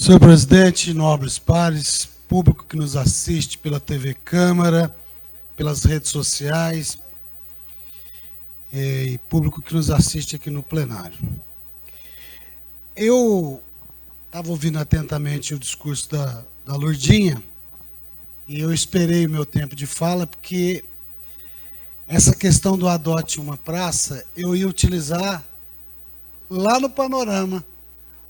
Senhor presidente, nobres pares, público que nos assiste pela TV Câmara, pelas redes sociais, e público que nos assiste aqui no plenário. Eu estava ouvindo atentamente o discurso da Lourdinha e eu esperei o meu tempo de fala, porque essa questão do adote uma praça, eu ia utilizar lá no Panorama,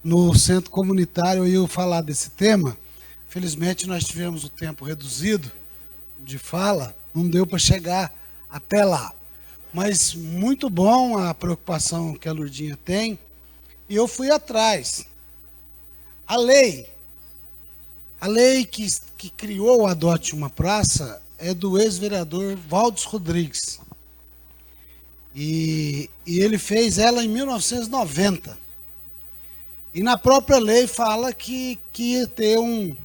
no centro comunitário, eu ia falar desse tema. Felizmente nós tivemos o tempo reduzido de fala, não deu para chegar até lá. Mas muito bom a preocupação que a Lourdinha tem, e eu fui atrás. A lei que criou o Adote uma Praça é do ex-vereador Valdes Rodrigues. E ele fez ela em 1990. E na própria lei fala que ia ter um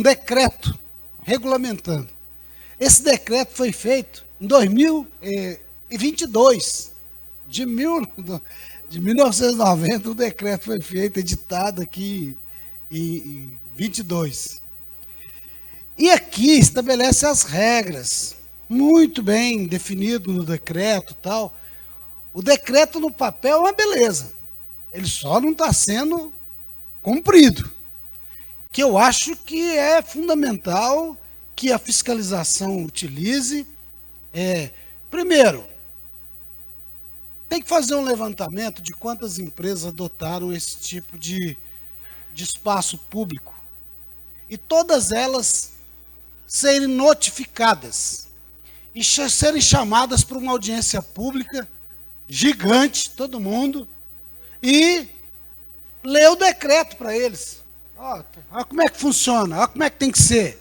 decreto regulamentando. Esse decreto foi feito em 2022. De 1990 o decreto foi feito, editado aqui em 22. E aqui estabelece as regras, muito bem definido no decreto e tal. O decreto no papel é uma beleza. Ele só não está sendo cumprido. Que eu acho que é fundamental que a fiscalização utilize. Primeiro, tem que fazer um levantamento de quantas empresas adotaram esse tipo de espaço público. E todas elas serem notificadas e serem chamadas para uma audiência pública gigante, todo mundo, e ler o decreto para eles. Olha como é que funciona, olha como é que tem que ser.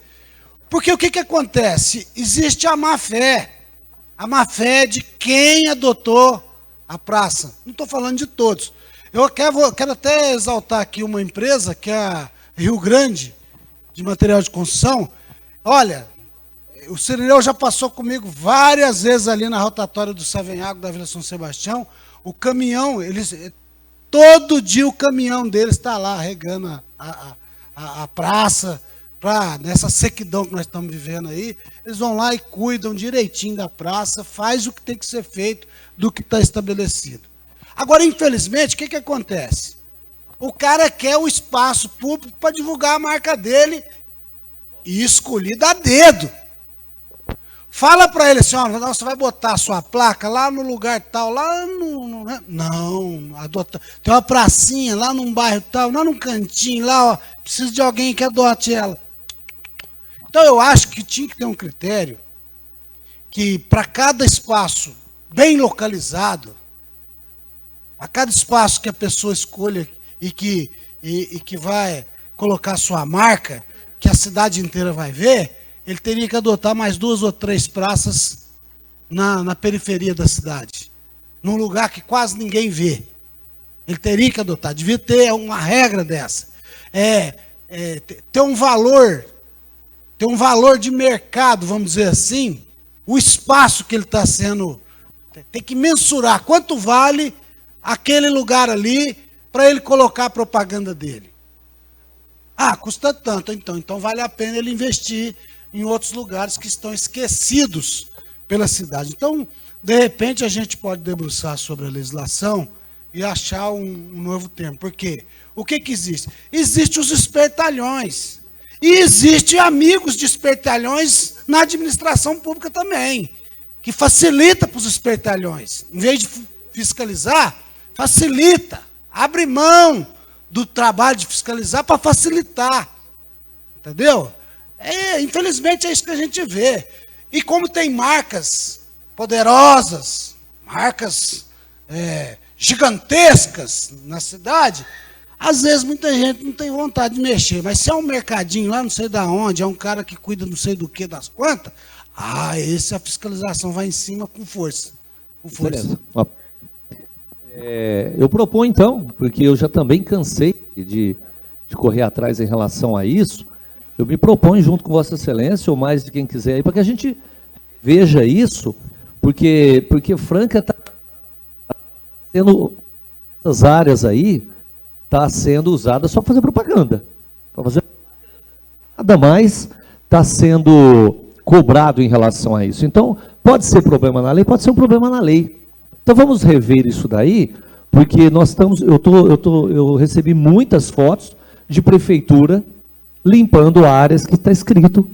Porque o que acontece? Existe a má-fé de quem adotou a praça. Não estou falando de todos. Eu quero até exaltar aqui uma empresa, que é a Rio Grande, de material de construção. Olha, o Cirineu já passou comigo várias vezes ali na rotatória do Savenhago, da Vila São Sebastião. O caminhão, todo dia o caminhão deles está lá regando a praça, nessa sequidão que nós estamos vivendo aí. Eles vão lá e cuidam direitinho da praça, faz o que tem que ser feito do que está estabelecido. Agora, infelizmente, o que acontece? O cara quer o espaço público para divulgar a marca dele e escolhido a dedo. Fala para ele assim, você vai botar a sua placa lá no lugar tal, lá no... Não, tem uma pracinha lá num bairro tal, lá num cantinho, lá, precisa de alguém que adote ela. Então eu acho que tinha que ter um critério que para cada espaço bem localizado, a cada espaço que a pessoa escolha e que vai colocar sua marca, que a cidade inteira vai ver, ele teria que adotar mais 2 ou 3 praças na periferia da cidade, num lugar que quase ninguém vê. Ele teria que adotar, devia ter uma regra dessa. Ter um valor de mercado, vamos dizer assim, o espaço que ele está sendo, tem que mensurar quanto vale aquele lugar ali para ele colocar a propaganda dele. Custa tanto, então vale a pena ele investir em outros lugares que estão esquecidos pela cidade. Então, de repente, a gente pode debruçar sobre a legislação e achar um novo termo. Por quê? O que existe? Existem os espertalhões. E existem amigos de espertalhões na administração pública também, que facilita para os espertalhões. Em vez de fiscalizar, facilita. Abre mão do trabalho de fiscalizar para facilitar. Entendeu? Infelizmente é isso que a gente vê. E como tem marcas poderosas, marcas gigantescas na cidade, às vezes muita gente não tem vontade de mexer. Mas se é um mercadinho lá não sei da onde, é um cara que cuida não sei do que das quantas, esse a fiscalização vai em cima com força. Beleza. Eu proponho então, porque eu já também cansei de correr atrás em relação a isso. Eu me proponho, junto com Vossa Excelência, ou mais de quem quiser, aí, para que a gente veja isso, porque Franca está tendo essas áreas aí, está sendo usada só para fazer propaganda. para fazer nada mais está sendo cobrado em relação a isso. Então, pode ser problema na lei, pode ser um problema na lei. Então, vamos rever isso daí, porque nós estamos, eu recebi muitas fotos de prefeitura limpando áreas que está escrito.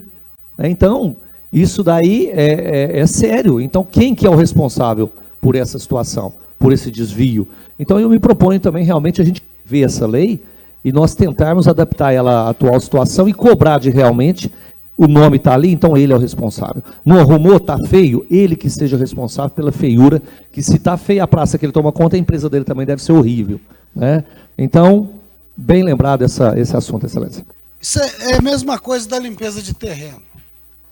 Então, isso daí é sério. Então, quem que é o responsável por essa situação, por esse desvio? Então, eu me proponho também, realmente, a gente ver essa lei e nós tentarmos adaptar ela à atual situação e cobrar de realmente, o nome está ali, então ele é o responsável. Não arrumou, está feio, ele que seja responsável pela feiura, que se está feia a praça que ele toma conta, a empresa dele também deve ser horrível. Né? Então, bem lembrado esse assunto, Excelência. Isso é a mesma coisa da limpeza de terreno.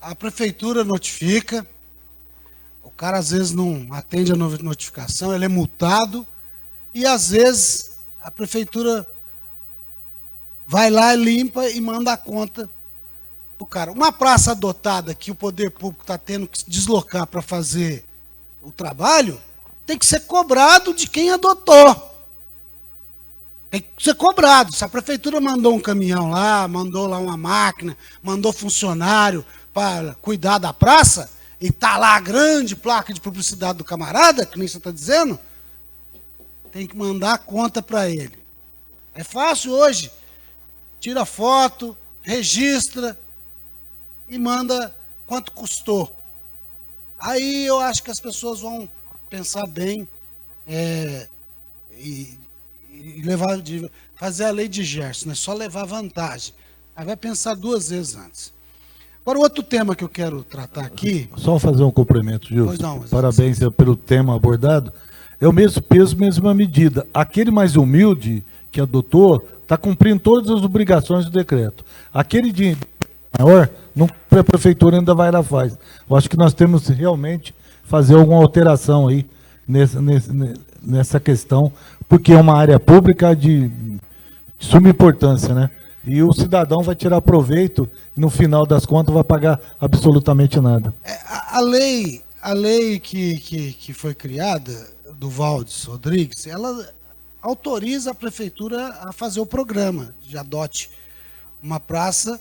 A prefeitura notifica, o cara às vezes não atende a notificação, ele é multado, e às vezes a prefeitura vai lá, limpa e manda a conta para o cara. Uma praça adotada que o poder público está tendo que se deslocar para fazer o trabalho, tem que ser cobrado de quem adotou. Tem que ser cobrado. Se a prefeitura mandou um caminhão lá, mandou lá uma máquina, mandou funcionário para cuidar da praça, e está lá a grande placa de publicidade do camarada, que nem você está dizendo, tem que mandar a conta para ele. É fácil hoje. Tira foto, registra e manda quanto custou. Aí eu acho que as pessoas vão pensar bem e fazer a lei de Gerson, né? Só levar vantagem. Aí vai pensar duas vezes antes. Agora, outro tema que eu quero tratar aqui... Só fazer um complemento, Gilson. Não, parabéns pelo tema abordado. É o mesmo peso, mesma medida. Aquele mais humilde que adotou está cumprindo todas as obrigações do decreto. Aquele de maior, a prefeitura ainda vai lá e faz. Eu acho que nós temos que realmente fazer alguma alteração aí nessa questão, porque é uma área pública de suma importância, né? E o cidadão vai tirar proveito e no final das contas vai pagar absolutamente nada. A lei que foi criada, do Valdes Rodrigues, ela autoriza a prefeitura a fazer o programa de adote uma praça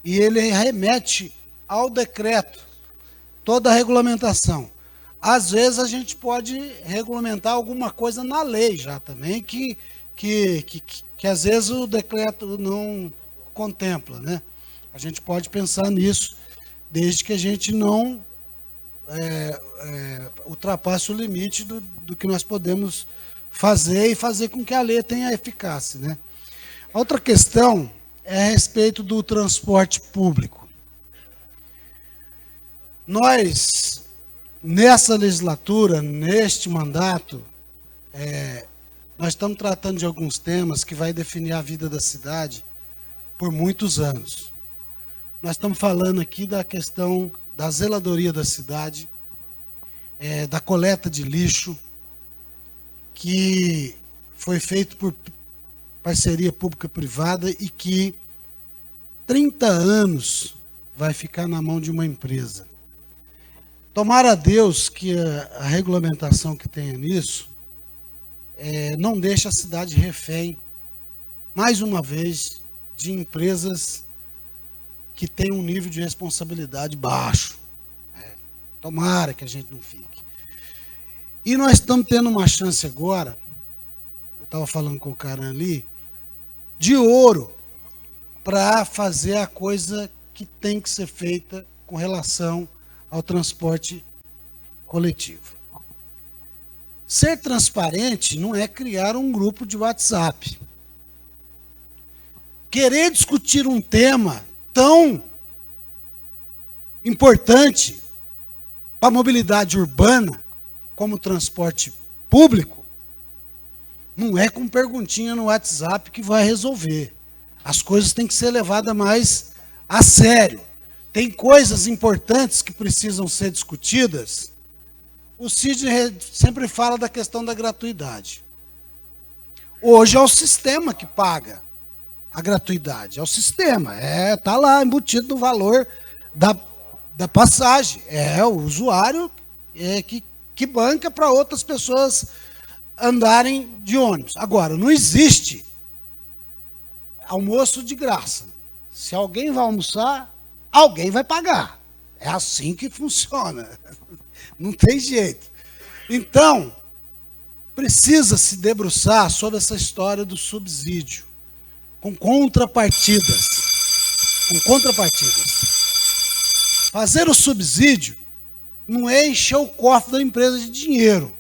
e ele remete ao decreto toda a regulamentação. Às vezes a gente pode regulamentar alguma coisa na lei já também, que às vezes o decreto não contempla, né? A gente pode pensar nisso, desde que a gente não ultrapasse o limite do que nós podemos fazer e fazer com que a lei tenha eficácia, né? Outra questão é a respeito do transporte público. Nós, nessa legislatura, neste mandato, nós estamos tratando de alguns temas que vai definir a vida da cidade por muitos anos. Nós estamos falando aqui da questão da zeladoria da cidade, da coleta de lixo, que foi feito por parceria pública-privada e que 30 anos vai ficar na mão de uma empresa. Tomara a Deus que a regulamentação que tenha nisso não deixe a cidade refém, mais uma vez, de empresas que têm um nível de responsabilidade baixo. Tomara que a gente não fique. E nós estamos tendo uma chance agora, eu estava falando com o cara ali, de ouro, para fazer a coisa que tem que ser feita com relação ao transporte coletivo. Ser transparente não é criar um grupo de WhatsApp. Querer discutir um tema tão importante para a mobilidade urbana, como o transporte público, não é com perguntinha no WhatsApp que vai resolver. As coisas têm que ser levadas mais a sério. Tem coisas importantes que precisam ser discutidas. O Sidney sempre fala da questão da gratuidade. Hoje é o sistema que paga a gratuidade. É o sistema. Está lá embutido no valor da passagem. É o usuário que banca para outras pessoas andarem de ônibus. Agora, não existe almoço de graça. Se alguém vai almoçar, alguém vai pagar. É assim que funciona. Não tem jeito. Então, precisa se debruçar sobre essa história do subsídio, com contrapartidas. Com contrapartidas. Fazer o subsídio não é encher o cofre da empresa de dinheiro.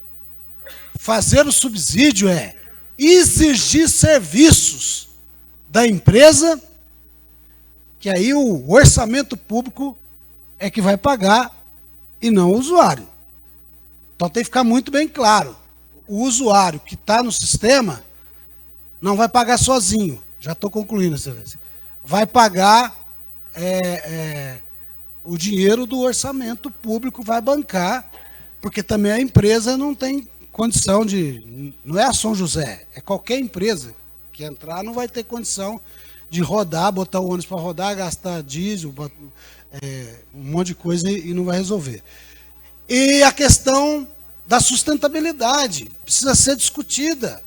Fazer o subsídio é exigir serviços da empresa, que aí o orçamento público é que vai pagar e não o usuário. Então tem que ficar muito bem claro. O usuário que está no sistema não vai pagar sozinho. Já estou concluindo, excelência. Vai pagar o dinheiro do orçamento público, vai bancar, porque também a empresa não tem condição de... Não é a São José, é qualquer empresa que entrar não vai ter condição de rodar, botar o ônibus para rodar, gastar diesel, um monte de coisa e não vai resolver. E a questão da sustentabilidade precisa ser discutida,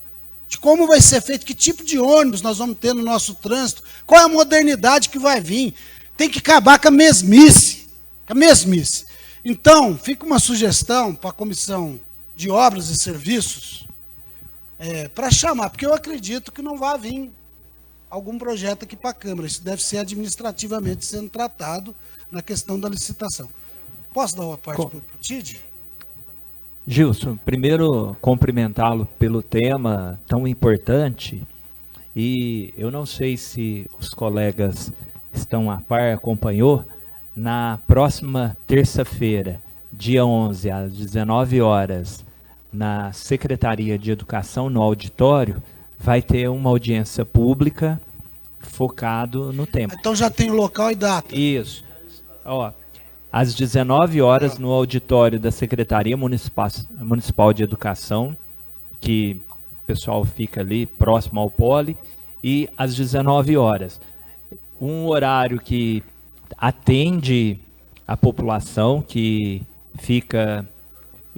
de como vai ser feito, que tipo de ônibus nós vamos ter no nosso trânsito, qual é a modernidade que vai vir. Tem que acabar com a mesmice. Então, fica uma sugestão para a Comissão de Obras e Serviços, para chamar, porque eu acredito que não vai vir algum projeto aqui para a Câmara. Isso deve ser administrativamente sendo tratado na questão da licitação. Posso dar uma parte para o Tid? Gilson, primeiro cumprimentá-lo pelo tema tão importante, e eu não sei se os colegas estão a par, acompanhou, na próxima terça-feira, dia 11, às 19 horas, na Secretaria de Educação, no auditório, vai ter uma audiência pública focado no tema. Então já tem o local e data. Isso. Ó, às 19 horas, no auditório da Secretaria Municipal de Educação, que o pessoal fica ali próximo ao Poli, e às 19 horas. Um horário que atende a população, que fica,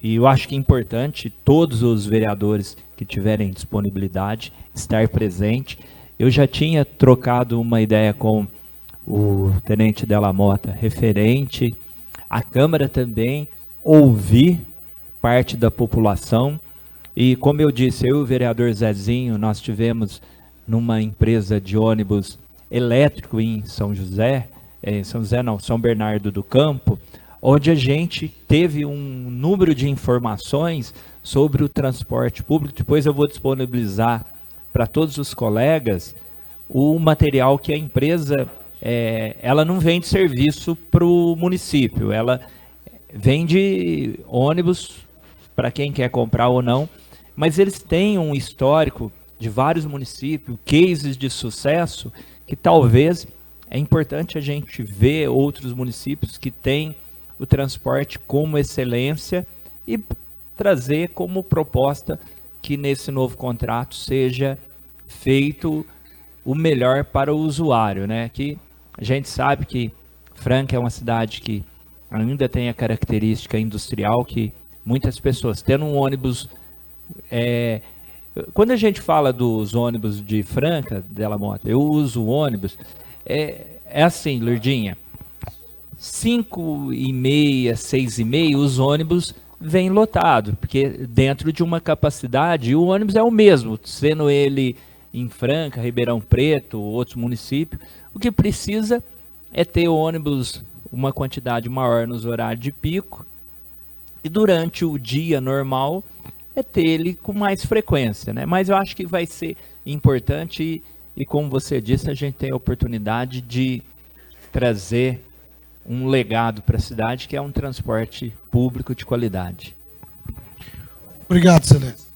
e eu acho que é importante, todos os vereadores que tiverem disponibilidade, estar presente. Eu já tinha trocado uma ideia com o tenente Della Mota, referente à Câmara também, ouvir parte da população. E como eu disse, eu e o vereador Zezinho, nós tivemos numa empresa de ônibus elétrico em São Bernardo do Campo, onde a gente teve um número de informações sobre o transporte público. Depois eu vou disponibilizar para todos os colegas o material que a empresa, ela não vende serviço para o município, ela vende ônibus para quem quer comprar ou não, mas eles têm um histórico de vários municípios, cases de sucesso, que talvez é importante a gente ver outros municípios que têm o transporte como excelência e trazer como proposta que nesse novo contrato seja feito o melhor para o usuário, né? Que a gente sabe que Franca é uma cidade que ainda tem a característica industrial, que muitas pessoas tendo um ônibus... Quando a gente fala dos ônibus de Franca, Della Mota, eu uso o ônibus, é assim, Lourdinha, 5h30, 6h30, os ônibus vêm lotados, porque dentro de uma capacidade, o ônibus é o mesmo, sendo ele em Franca, Ribeirão Preto, outros municípios, o que precisa é ter ônibus, uma quantidade maior nos horários de pico, e durante o dia normal, é ter ele com mais frequência, né? Mas eu acho que vai ser importante e como você disse, a gente tem a oportunidade de trazer um legado para a cidade, que é um transporte público de qualidade. Obrigado, excelência.